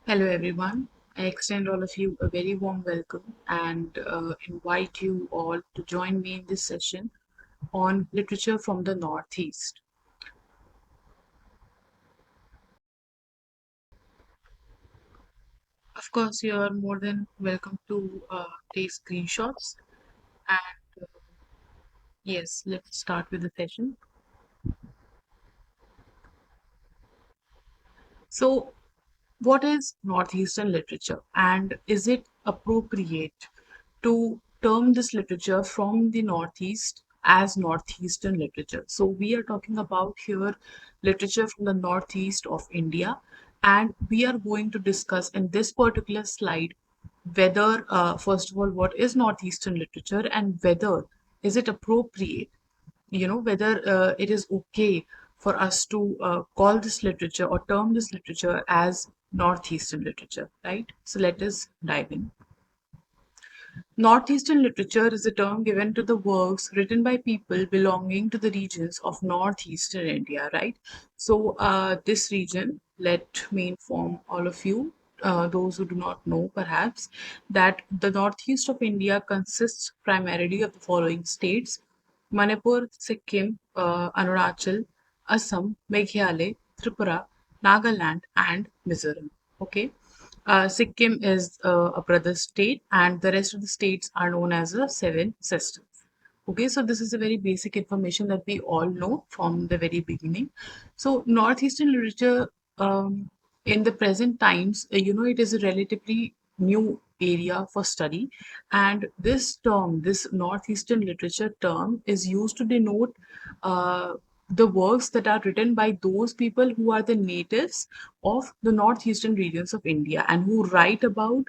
Hello, everyone. I extend all of you a very warm welcome and invite you all to join me in this session on literature from the Northeast. Of course, you are more than welcome to take screenshots. And yes, let's start with the session. So, what is Northeastern literature, and is it appropriate to term this literature from the Northeast as Northeastern literature? So, we are talking about here literature from the Northeast of India, and we are going to discuss in this particular slide whether, first of all, what is Northeastern literature and whether is it appropriate, whether it is okay for us to call this literature or term this literature as Northeastern literature, right? So let us dive in. Northeastern literature is a term given to the works written by people belonging to the regions of northeastern India, right? So, this region, let me inform all of you, those who do not know perhaps, that the northeast of India consists primarily of the following states: Manipur, Sikkim, Arunachal, Assam, Meghalaya, Tripura, Nagaland, and Mizoram. Okay. Sikkim is a brother state, and the rest of the states are known as the seven sisters. Okay, so this is a very basic information that we all know from the very beginning. So, Northeastern literature in the present times, it is a relatively new area for study, and this term, this Northeastern literature term, is used to denote uh, the works that are written by those people who are the natives of the northeastern regions of India and who write about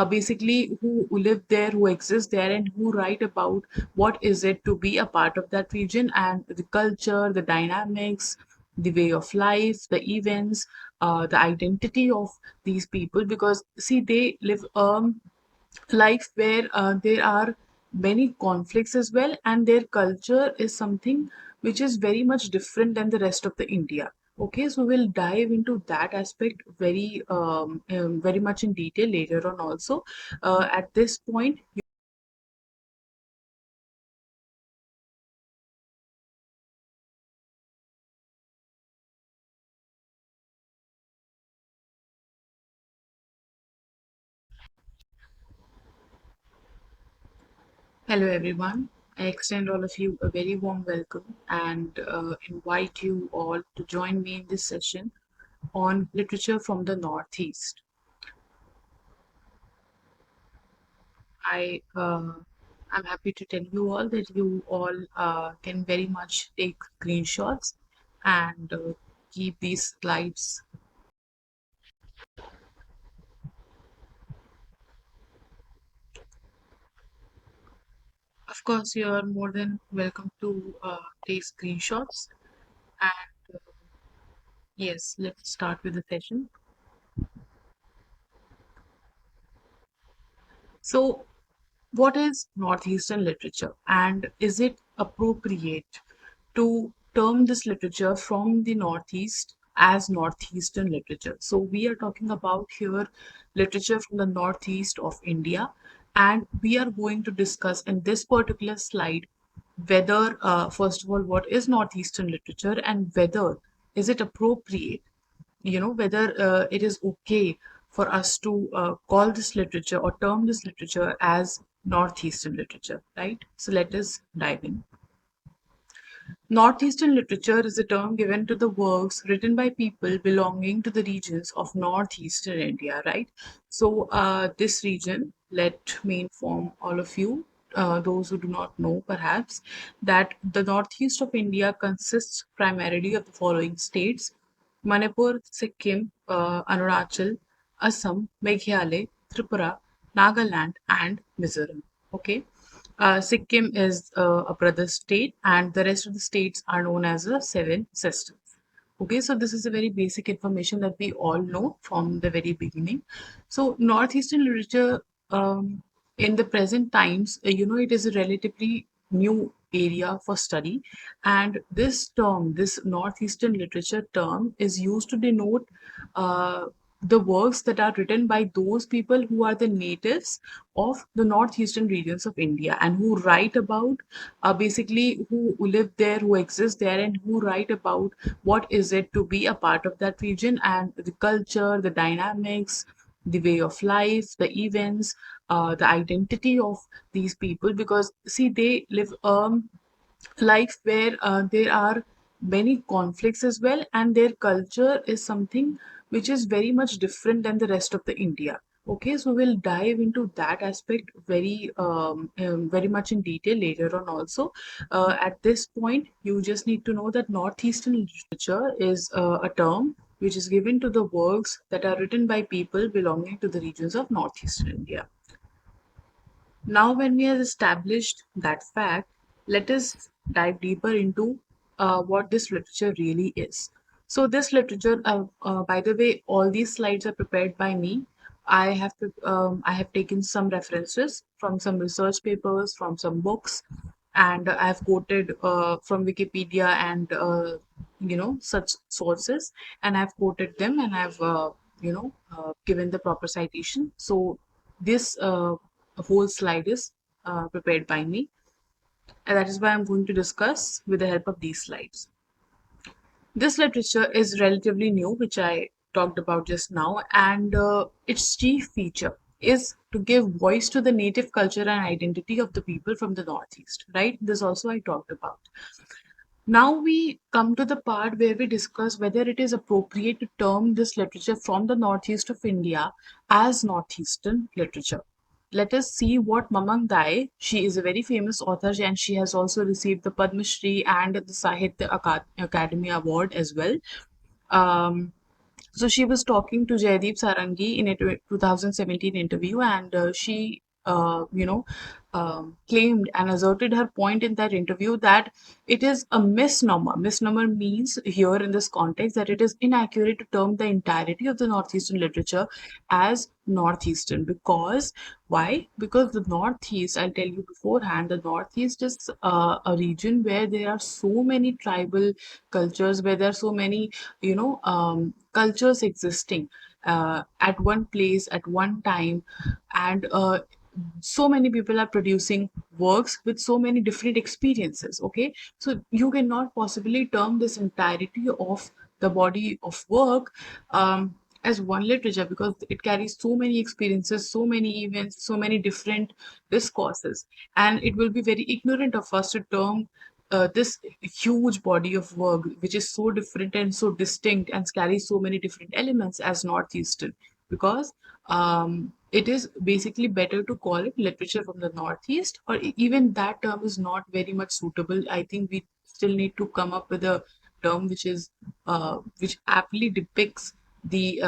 basically who live there, who exist there, and who write about what is it to be a part of that region and the culture, the dynamics, the way of life, the events, the identity of these people. Because see, they live life where there are many conflicts as well, and their culture is something which is very much different than the rest of the India. Okay, so we'll dive into that aspect very much in detail later on also. At this point, hello everyone. I extend all of you a very warm welcome and invite you all to join me in this session on literature from the Northeast. I'm happy to tell you all that you all can very much take screenshots and keep these slides. Of course, you are more than welcome to take screenshots. And yes, let's start with the session. So, what is Northeastern literature, and is it appropriate to term this literature from the Northeast as Northeastern literature? So, we are talking about here literature from the Northeast of India, and we are going to discuss in this particular slide whether, first of all, what is Northeastern literature and whether is it appropriate, whether it is okay for us to call this literature or term this literature as Northeastern literature, right? So let us dive in. Northeastern literature is a term given to the works written by people belonging to the regions of northeastern India, right? So, this region, let me inform all of you, those who do not know perhaps, that the northeast of India consists primarily of the following states: Manipur, Sikkim, Arunachal, Assam, Meghalaya, Tripura, Nagaland, and Mizoram. Okay. Sikkim is a brother state, and the rest of the states are known as the seven sisters. Okay, so this is a very basic information that we all know from the very beginning. So, Northeastern literature in the present times, it is a relatively new area for study, and this term, this Northeastern literature term, is used to denote uh, the works that are written by those people who are the natives of the northeastern regions of India, and who write about basically who live there, who exist there, and who write about what is it to be a part of that region, and the culture, the dynamics, the way of life, the events, the identity of these people. Because see, they live life where there are many conflicts as well, and their culture is something which is very much different than the rest of the India. Okay, so we'll dive into that aspect very much in detail later on also. At this point, you just need to know that Northeastern literature is a term which is given to the works that are written by people belonging to the regions of Northeastern India. Now, when we have established that fact, let us dive deeper into what this literature really is. So, this literature, by the way, all these slides are prepared by me. I have taken some references from some research papers, from some books, and I have quoted from Wikipedia and such sources, and I've quoted them, and I've given the proper citation. So this whole slide is prepared by me, and that is why I'm going to discuss with the help of these slides. This literature is relatively new, which I talked about just now, and its chief feature is to give voice to the native culture and identity of the people from the Northeast, right? This also I talked about. Now we come to the part where we discuss whether it is appropriate to term this literature from the northeast of India as Northeastern literature. Let us see what Mamang Dai, she is a very famous author and she has also received the Padma Shri and the Sahitya Academy Award as well. Um, so she was talking to Jaideep Sarangi in a 2017 interview, and she, claimed and asserted her point in that interview that it is a misnomer. Misnomer means here in this context that it is inaccurate to term the entirety of the Northeastern literature as Northeastern. Because why? Because the Northeast, I'll tell you beforehand, the Northeast is a region where there are so many tribal cultures, where there are so many cultures existing at one place at one time, and so many people are producing works with so many different experiences. Okay, so you cannot possibly term this entirety of the body of work as one literature, because it carries so many experiences, so many events, so many different discourses, and it will be very ignorant of us to term this huge body of work, which is so different and so distinct and carries so many different elements, as Northeastern. Because it is basically better to call it literature from the Northeast, or even that term is not very much suitable. I think we still need to come up with a term which aptly depicts the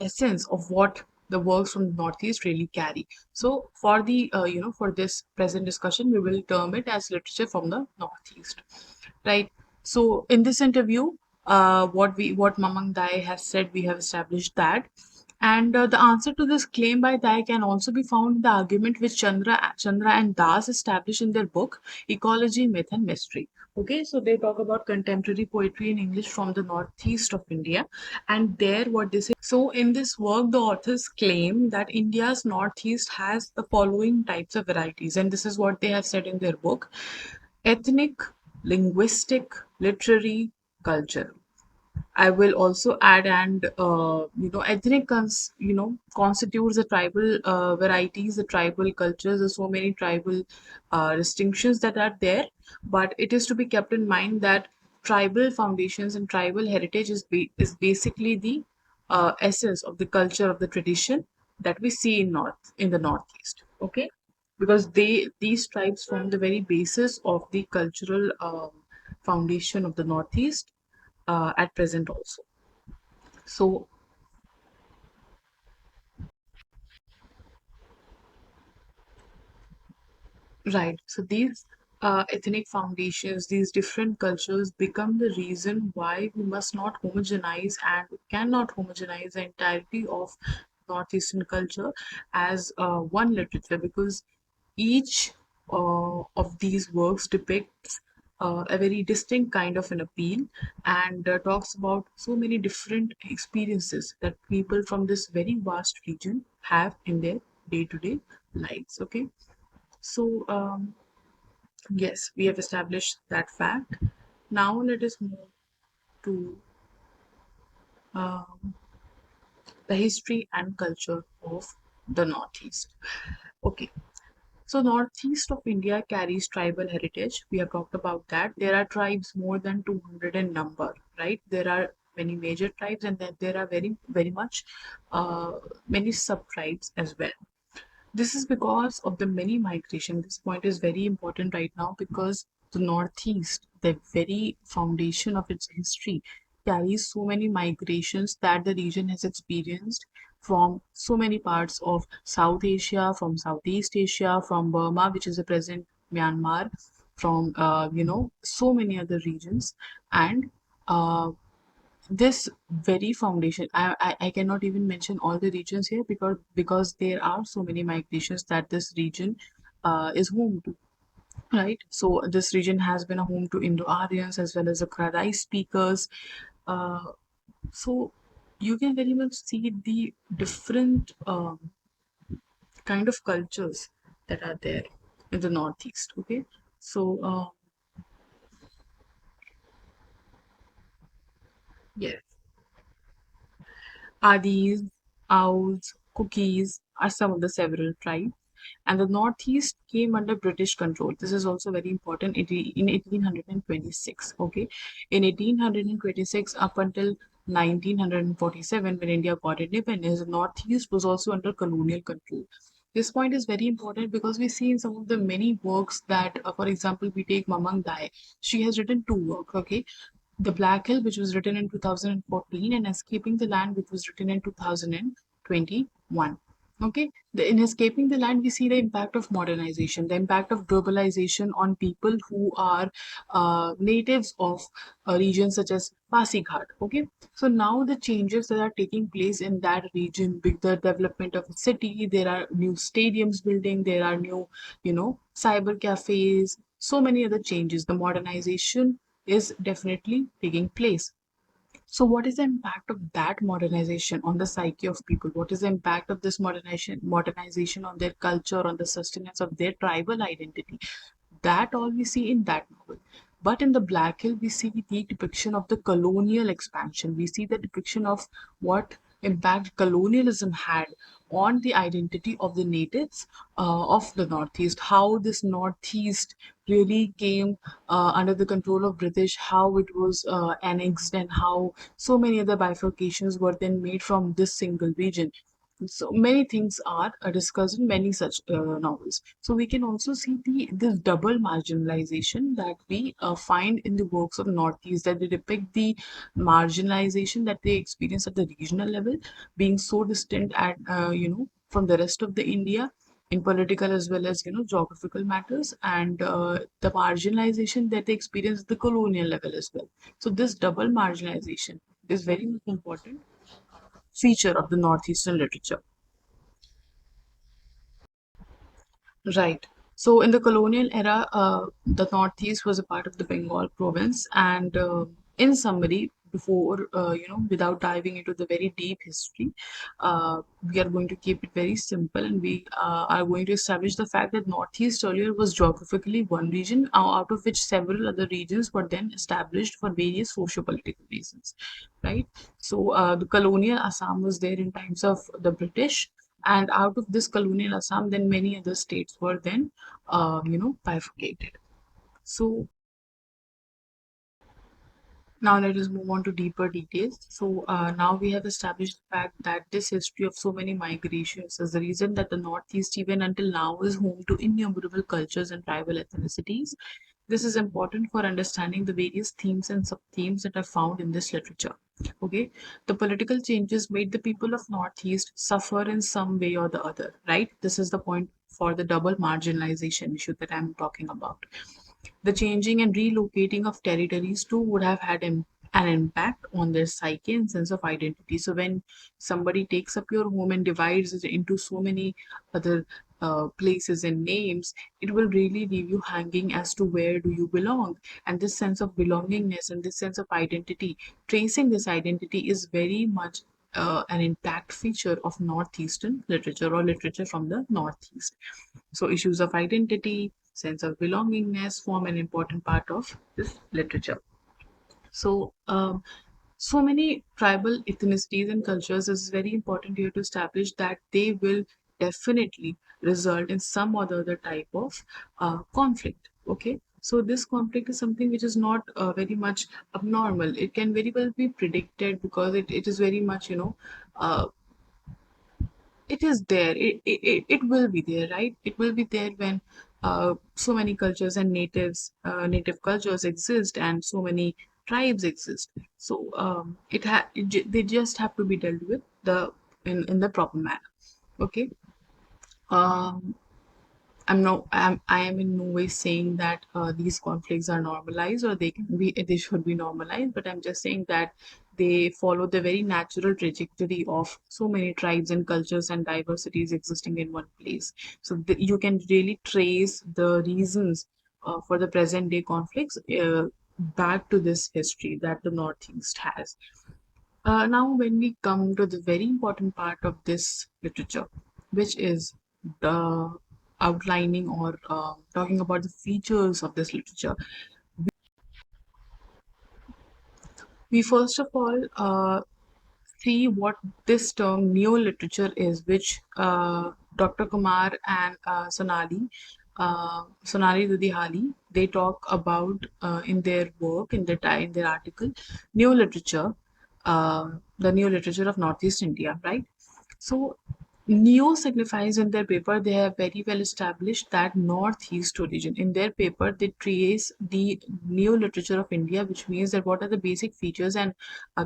essence of what the works from the Northeast really carry. So for the for this present discussion, we will term it as literature from the Northeast, right? So in this interview, what Mamang Dai has said, we have established that, and the answer to this claim by Dai can also be found in the argument which Chandra and Das established in their book Ecology, Myth, and Mystery. Okay, so they talk about contemporary poetry in English from the northeast of India, and there what they say. So in this work, the authors claim that India's northeast has the following types of varieties, and this is what they have said in their book: ethnic, linguistic, literary, cultural. I will also add, and ethnic constitutes the tribal varieties, the tribal cultures. There's so many tribal distinctions that are there, but it is to be kept in mind that tribal foundations and tribal heritage is basically the essence of the culture, of the tradition that we see in the northeast. Okay, because these tribes form the very basis of the cultural foundation of the northeast at present also. So, right. So these ethnic foundations, these different cultures become the reason why we must not homogenize and cannot homogenize the entirety of Northeastern culture as one literature, because each of these works depicts a very distinct kind of an appeal, and talks about so many different experiences that people from this very vast region have in their day-to-day lives. Okay, so yes, we have established that fact. Now let us move to um, the history and culture of the Northeast. Okay, so Northeast of India carries tribal heritage. We have talked about that. There are tribes more than 200 in number, right? There are many major tribes, and then there are very, very much uh, many sub tribes as well. This is because of the many migration. This point is very important right now because the Northeast, the very foundation of its history, carries so many migrations that the region has experienced from so many parts of South Asia, from Southeast Asia, from Burma, which is the present Myanmar, from so many other regions, and uh, this very foundation, I cannot even mention all the regions here because there are so many migrations that this region is home to, right? So this region has been a home to Indo-Aryans as well as the Kra speakers. uh, so you can very much see the different kind of cultures that are there in the Northeast. Okay, so yes, Adis, Owls, Cookies are some of the several tribes. And the Northeast came under British control. This is also very important in 1826. Okay, in 1826 up until 1947, when India got independence, the Northeast was also under colonial control. This point is very important because we see in some of the many works that, for example, we take Mamang Dai. She has written two works. Okay, the Black Hill, which was written in 2014, and Escaping the Land, which was written in 2021. Okay, in Escaping the Land, we see the impact of modernization, the impact of globalization on people who are natives of regions such as Pasighat. Okay, so now the changes that are taking place in that region, with the development of a city, there are new stadiums building, there are new, cyber cafes, so many other changes. The modernization is definitely taking place. So, what is the impact of that modernization on the psyche of people? What is the impact of this modernization on their culture, on the sustenance of their tribal identity? That all we see in that novel. But in the Black Hill, we see the depiction of the colonial expansion. We see the depiction of what impact colonialism had on the identity of the natives of the Northeast, how this Northeast really came under the control of British, how it was annexed, and how so many other bifurcations were then made from this single region. So many things are discussed in many such novels. So we can also see the this double marginalization that we find in the works of Northeast, that they depict the marginalization that they experience at the regional level, being so distant at from the rest of the India in political as well as geographical matters, and the marginalization that they experience at the colonial level as well. So this double marginalization is very much important feature of the Northeastern literature. Right. So in the colonial era, the Northeast was a part of the Bengal province, and in summary, before without diving into the very deep history, we are going to keep it very simple, and we are going to establish the fact that Northeast earlier was geographically one region, out of which several other regions were then established for various socio-political reasons. Right. So the colonial Assam was there in times of the British, and out of this colonial Assam, then many other states were then, bifurcated. So now let us move on to deeper details. So now we have established the fact that this history of so many migrations is the reason that the Northeast, even until now, is home to innumerable cultures and tribal ethnicities. This is important for understanding the various themes and sub-themes that are found in this literature. Okay, the political changes made the people of Northeast suffer in some way or the other, right? This is the point for the double marginalization issue that I'm talking about. The changing and relocating of territories too would have had an impact on their psyche and sense of identity. So when somebody takes up your home and divides it into so many other places and names, it will really leave you hanging as to where do you belong. And this sense of belongingness and this sense of identity, tracing this identity is very much an intact feature of Northeastern literature or literature from the Northeast. So issues of identity, sense of belongingness form an important part of this literature. So, so many tribal ethnicities and cultures is very important here to establish that they will definitely result in some or the other type of conflict. Okay, so this conflict is something which is not very much abnormal. It can very well be predicted because it is very much, uh, it is there. It will be there, right? It will be there when so many cultures and native cultures exist and so many tribes exist. So they just have to be dealt with in the proper manner. Okay. um I am in no way saying that these conflicts are normalized or they should be normalized, but I'm just saying that they follow the very natural trajectory of so many tribes and cultures and diversities existing in one place. So you can really trace the reasons for the present day conflicts back to this history that the Northeast has. Now, when we come to the very important part of this literature, which is the outlining or talking about the features of this literature, we first of all see what this term neo-literature is, which Dr. Kumar and Sonali Dudihali, they talk about in their work, in their article, neo-literature, the neo-literature of Northeast India, right? So, neo signifies in their paper, they have very well established that Northeast origin. In their paper, they trace the neo literature of India, which means that what are the basic features and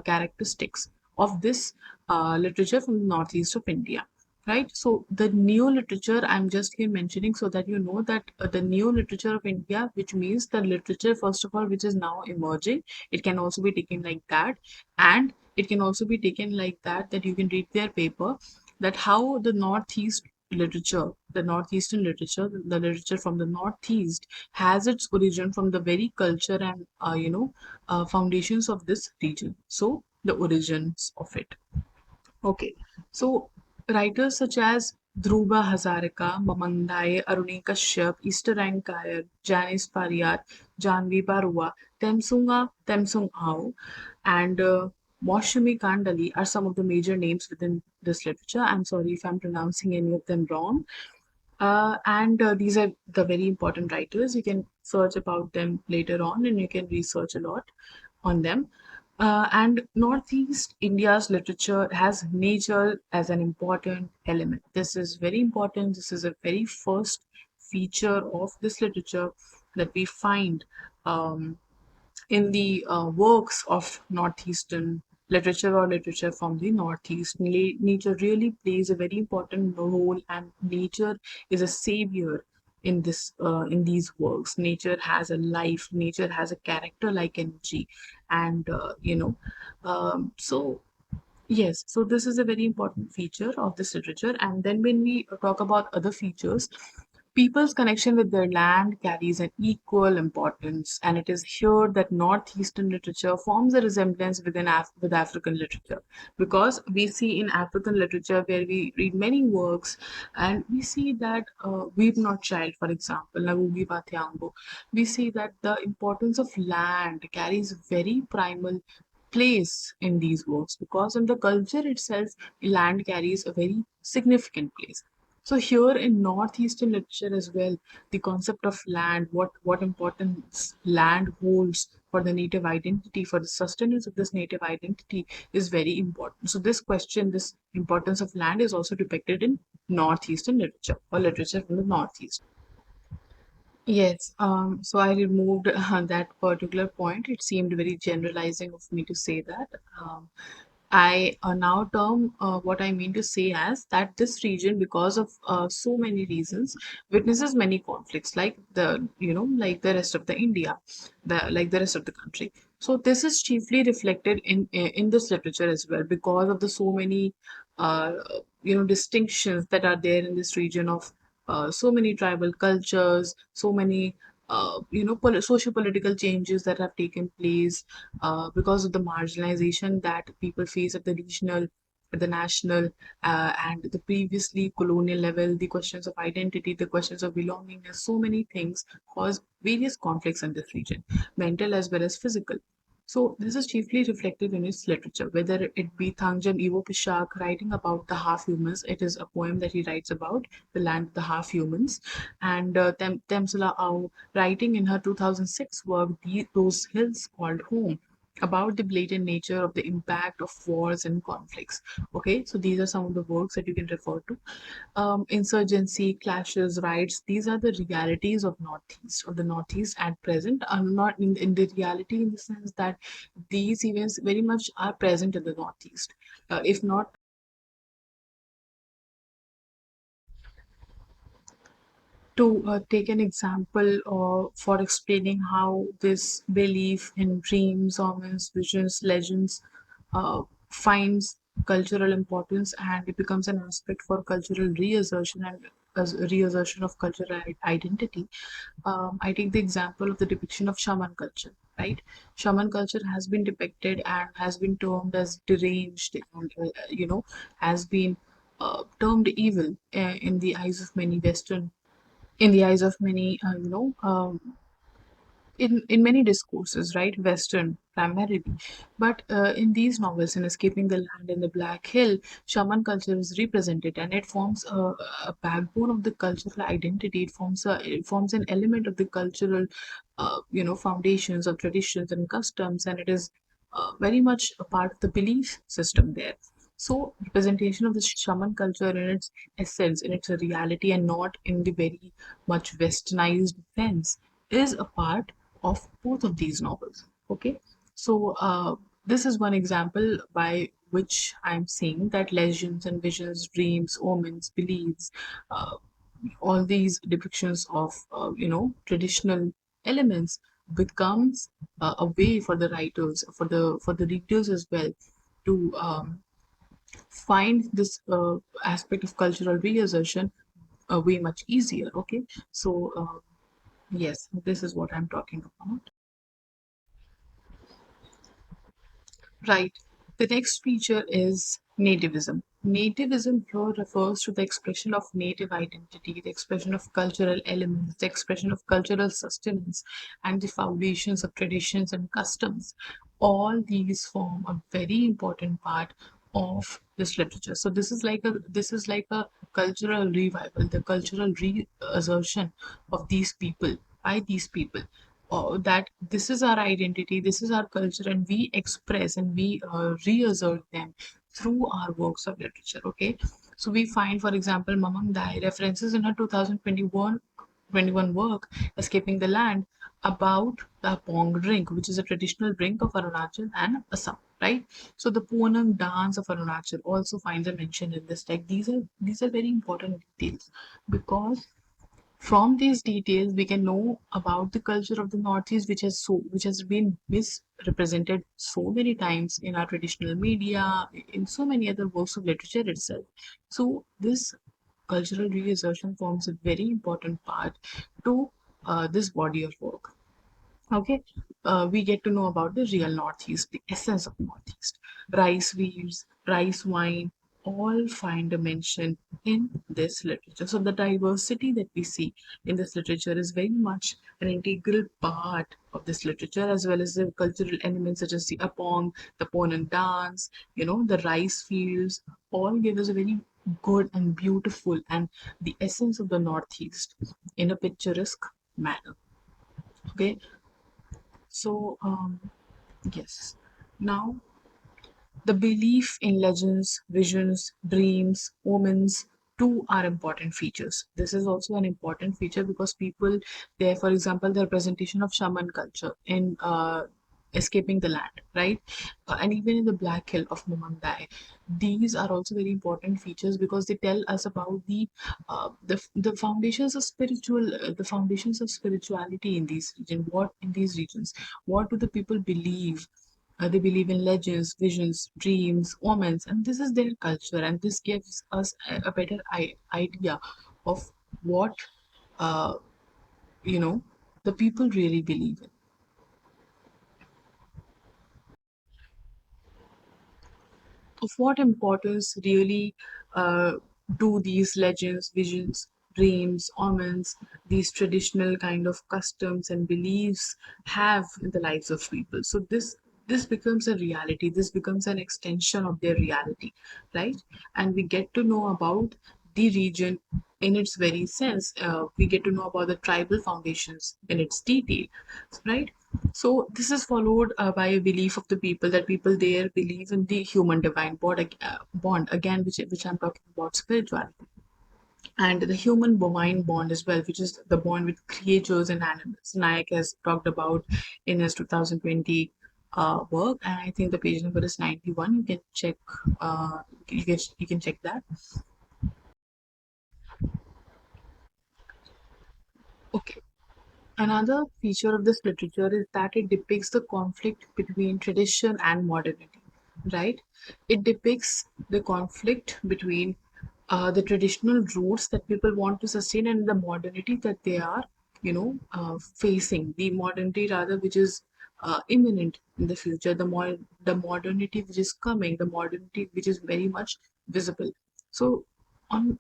characteristics of this literature from the Northeast of India. Right, so the neo literature I'm just here mentioning so that you know that the neo literature of India, which means the literature, first of all, which is now emerging, it can also be taken like that, and it can also be taken like that, that you can read their paper, that how the Northeast literature, the Northeastern literature, the literature from the Northeast has its origin from the very culture and foundations of this region. So the origins of it. Okay, so writers such as Dhruva Hazarika, Mamandai, Aruni Kashyap, Easter Kair, Janice Pariyat, Janvi Barua, Temsung Hao, and Moshumi Kandali are some of the major names within this literature. I'm sorry if I'm pronouncing any of them wrong. And these are the very important writers. You can search about them later on and you can research a lot on them. And Northeast India's literature has nature as an important element. This is very important. This is a very first feature of this literature that we find um, in the works of Northeastern literature or literature from the Northeast. Nature really plays a very important role, and nature is a savior in these works. Nature has a life. Nature has a character-like energy, and so yes, so this is a very important feature of this literature. And then when we talk about other features, people's connection with their land carries an equal importance, and it is here that Northeastern literature forms a resemblance with African literature, because we see in African literature where we read many works, and we see that Weep Not Child, for example, Nagugi Pathiango, we see that the importance of land carries very primal place in these works, because in the culture itself, land carries a very significant place. So here in Northeastern literature as well, the concept of land, what importance land holds for the native identity, for the sustenance of this native identity, is very important. So this question, this importance of land, is also depicted in Northeastern literature or literature from the Northeast. Yes, so I removed that particular point. It seemed very generalizing of me to say that. I now term what I mean to say as that this region, because of so many reasons, witnesses many conflicts, like like the rest of the India, like the rest of the country. So this is chiefly reflected in this literature as well, because of the so many uh, distinctions that are there in this region of so many tribal cultures, so many socio-political changes that have taken place because of the marginalization that people face at the regional, at the national, and the previously colonial level, the questions of identity, the questions of belongingness, so many things cause various conflicts in this region, mental as well as physical. So this is chiefly reflected in his literature, whether it be Thangjan Ivo Pishak writing about the half humans. It is a poem that he writes about the land of the half humans, and Temsula Au writing in her 2006 work Those Hills Called Home about the blatant nature of the impact of wars and conflicts. Okay, so these are some of the works that you can refer to. Insurgency, clashes, riots, these are the realities of Northeast, of the Northeast at present, are not in the reality in the sense that these events very much are present in the Northeast. If not, to take an example for explaining how this belief in dreams, omens, visions, legends finds cultural importance, and it becomes an aspect for cultural reassertion and as reassertion of cultural identity. I take the example of the depiction of shaman culture, right? Shaman culture has been depicted and has been termed as deranged and, has been termed evil in the eyes of many Western, in the eyes of many, in many discourses, right? Western primarily. But in these novels, in Escaping the Land and the Black Hill, shaman culture is represented and it forms a backbone of the cultural identity. It forms an element of the cultural, foundations of traditions and customs, and it is very much a part of the belief system there. So, representation of the shaman culture in its essence, in its reality, and not in the very much westernized sense, is a part of both of these novels. Okay, so this is one example by which I'm saying that legends and visions, dreams, omens, beliefs, uh, all these depictions of traditional elements becomes a way for the writers, for the readers as well, to find this aspect of cultural reassertion way much easier. Okay, so yes, this is what I'm talking about. Right. The next feature is nativism. Nativism here refers to the expression of native identity, the expression of cultural elements, the expression of cultural sustenance, and the foundations of traditions and customs. All these form a very important part of this literature. So this is like a cultural revival, the cultural reassertion of these people by these people, that this is our identity, this is our culture, and we express and we reassert them through our works of literature. Okay, so we find, for example, Mamang Dai references in her 2021 work, Escaping the Land, about the Pong drink, which is a traditional drink of Arunachal and Assam. Right, so the Ponang dance of Arunachal also finds a mention in this text. These are very important details because from these details, we can know about the culture of the Northeast, which has been misrepresented so many times in our traditional media, in so many other works of literature itself. So this cultural reassertion forms a very important part to this body of work. Okay, we get to know about the real Northeast, the essence of Northeast. Rice fields, rice wine, all find a mention in this literature. So the diversity that we see in this literature is very much an integral part of this literature, as well as the cultural elements such as the apong, the Ponan dance, the rice fields, all give us a very good and beautiful and the essence of the Northeast in a picturesque manner. Okay, so, yes. Now, the belief in legends, visions, dreams, omens, too are important features. This is also an important feature because people there, for example, the representation of shaman culture in escaping the land, right? And even in the Black Hill of Mumandai, these are also very important features because they tell us about the foundations of the foundations of spirituality in these regions. What in these regions? What do the people believe? They believe in legends, visions, dreams, omens, and this is their culture. And this gives us a better idea of what uh, you know the people really believe in. Of what importance really uh, do these legends, visions, dreams, omens, these traditional kind of customs and beliefs have in the lives of people? So this becomes a reality. This becomes an extension of their reality, right? And we get to know about the region in its very sense. We get to know about the tribal foundations in its detail, right? So this is followed by a belief of the people that people there believe in the human divine bond again, which I'm talking about spirituality, and the human bovine bond as well, which is the bond with creatures and animals. Nayak has talked about in his 2020 work, and I think the page number is 91. You can check. You can check that. Okay. Another feature of this literature is that it depicts the conflict between tradition and modernity, right? It depicts the conflict between the traditional roots that people want to sustain and the modernity that they are, facing. The modernity, rather, which is imminent in the future, the modernity which is coming, the modernity which is very much visible. So, on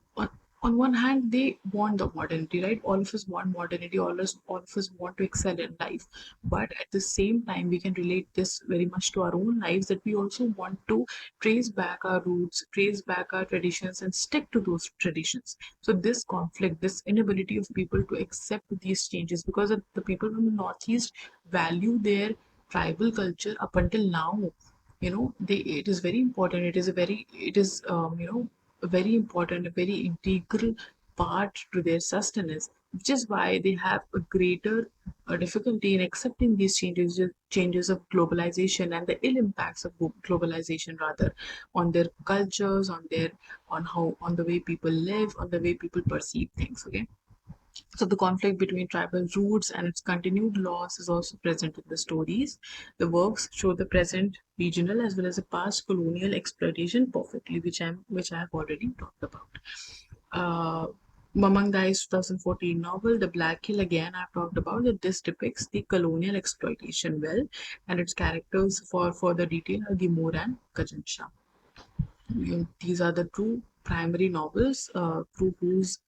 on one hand they want the modernity, right? All of us want modernity, all of us want to excel in life, but at the same time we can relate this very much to our own lives, that we also want to trace back our roots, trace back our traditions and stick to those traditions. So this conflict, this inability of people to accept these changes, because the people from the northeast value their tribal culture up until now. They, it is very important, it is a very important, a very integral part to their sustenance, which is why they have a greater difficulty in accepting these changes of globalization and the ill impacts of globalization, rather, on their cultures, on the way people live, on the way people perceive things. Okay. So the conflict between tribal roots and its continued loss is also present in the stories. The works show the present regional as well as the past colonial exploitation perfectly, which I have already talked about. Uh, Mamang Dai's 2014 novel, The Black Hill, again I've talked about that this depicts the colonial exploitation well, and its characters for further detail are Gimor and Kajan Shah. These are the two primary novels through whose,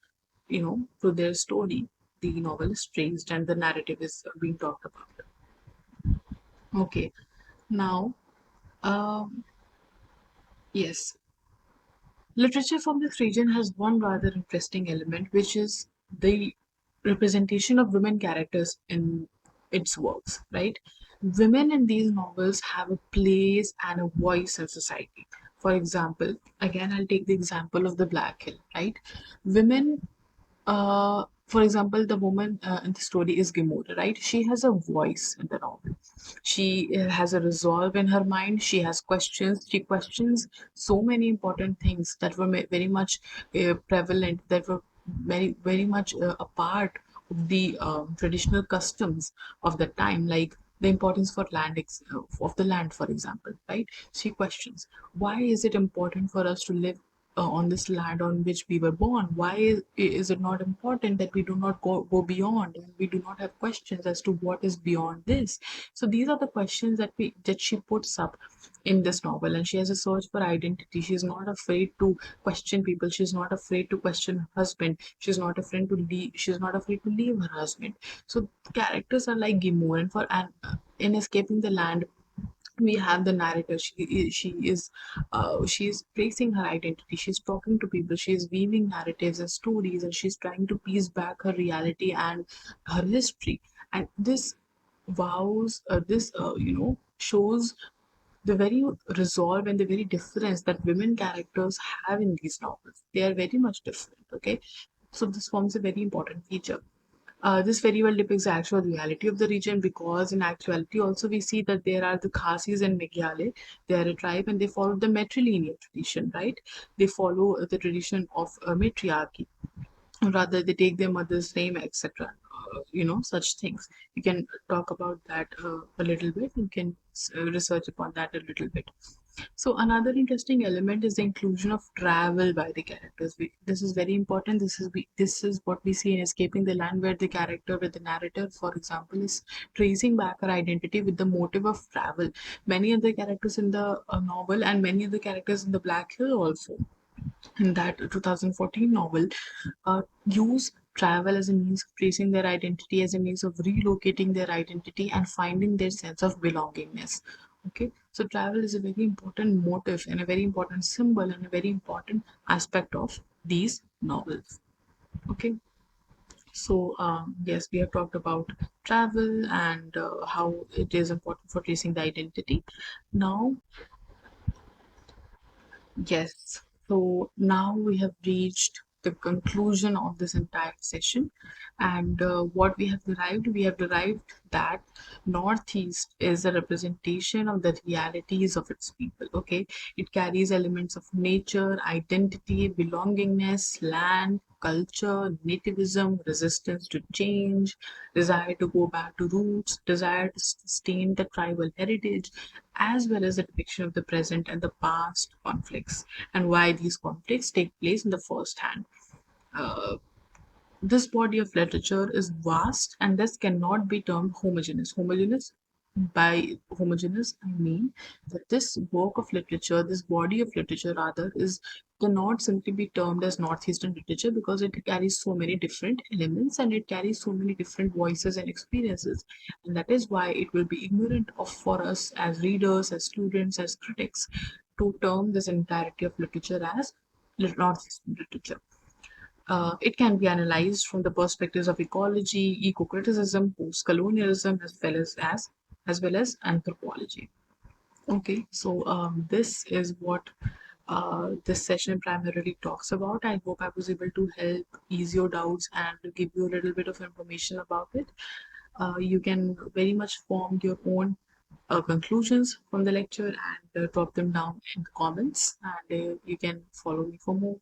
through their story, the novel is traced and the narrative is being talked about. Okay, now, um, yes, literature from this region has one rather interesting element, which is the representation of women characters in its works, right? Women in these novels have a place and a voice in society. For example, again, I'll take the example of the Black Hill, right? Women, for example, the woman in the story is Gimora, right? She has a voice in the novel. She has a resolve in her mind. She has questions. She questions so many important things that were very much prevalent, that were very, very much a part of the traditional customs of the time, like the importance for of the land, for example, right? She questions, why is it important for us to live on this land on which we were born? Why is it not important that we do not go beyond, and we do not have questions as to what is beyond this? So these are the questions that she puts up in this novel, and she has a search for identity. She's not afraid to question people. She's not afraid to question her husband. She's not afraid to leave her husband. So characters are like Gimor, and in escaping the land, we have the narrator. She is tracing her identity. She's talking to people. She's weaving narratives and stories, and she's trying to piece back her reality and her history. And this shows the very resolve and the very difference that women characters have in these novels. They are very much different. Okay, so this forms a very important feature. This very well depicts the actual reality of the region, because in actuality also we see that there are the Khasis and Meghale. They are a tribe and they follow the matrilineal tradition, right? They follow the tradition of matriarchy. Rather, they take their mother's name, etc. such things. You can talk about that a little bit. You can research upon that a little bit. So another interesting element is the inclusion of travel by the characters. This is very important. This is what we see in Escaping the Land, where the character, with the narrator, for example, is tracing back her identity with the motive of travel. Many of the characters in the novel, and many of the characters in the Black Hill also, in that 2014 novel, use travel as a means of tracing their identity, as a means of relocating their identity and finding their sense of belongingness. Okay, so travel is a very important motive and a very important symbol and a very important aspect of these novels. Okay, so yes, we have talked about travel and how it is important for tracing the identity. Now, yes. So now we have reached the conclusion of this entire session. And what we have derived that Northeast is a representation of the realities of its people. Okay. It carries elements of nature, identity, belongingness, land, culture, nativism, resistance to change, desire to go back to roots, desire to sustain the tribal heritage, as well as a depiction of the present and the past conflicts and why these conflicts take place in the first hand. Uh, this body of literature is vast and thus cannot be termed homogeneous. By homogeneous, I mean that this work of literature, this body of literature rather, is cannot simply be termed as Northeastern literature because it carries so many different elements and it carries so many different voices and experiences. And that is why it will be ignorant of for us as readers, as students, as critics to term this entirety of literature as Northeastern literature. It can be analyzed from the perspectives of ecology, eco-criticism, post-colonialism, as well as anthropology. Okay, so this is what this session primarily talks about. I hope I was able to help ease your doubts and to give you a little bit of information about it. You can very much form your own conclusions from the lecture and drop them down in the comments, and you can follow me for more.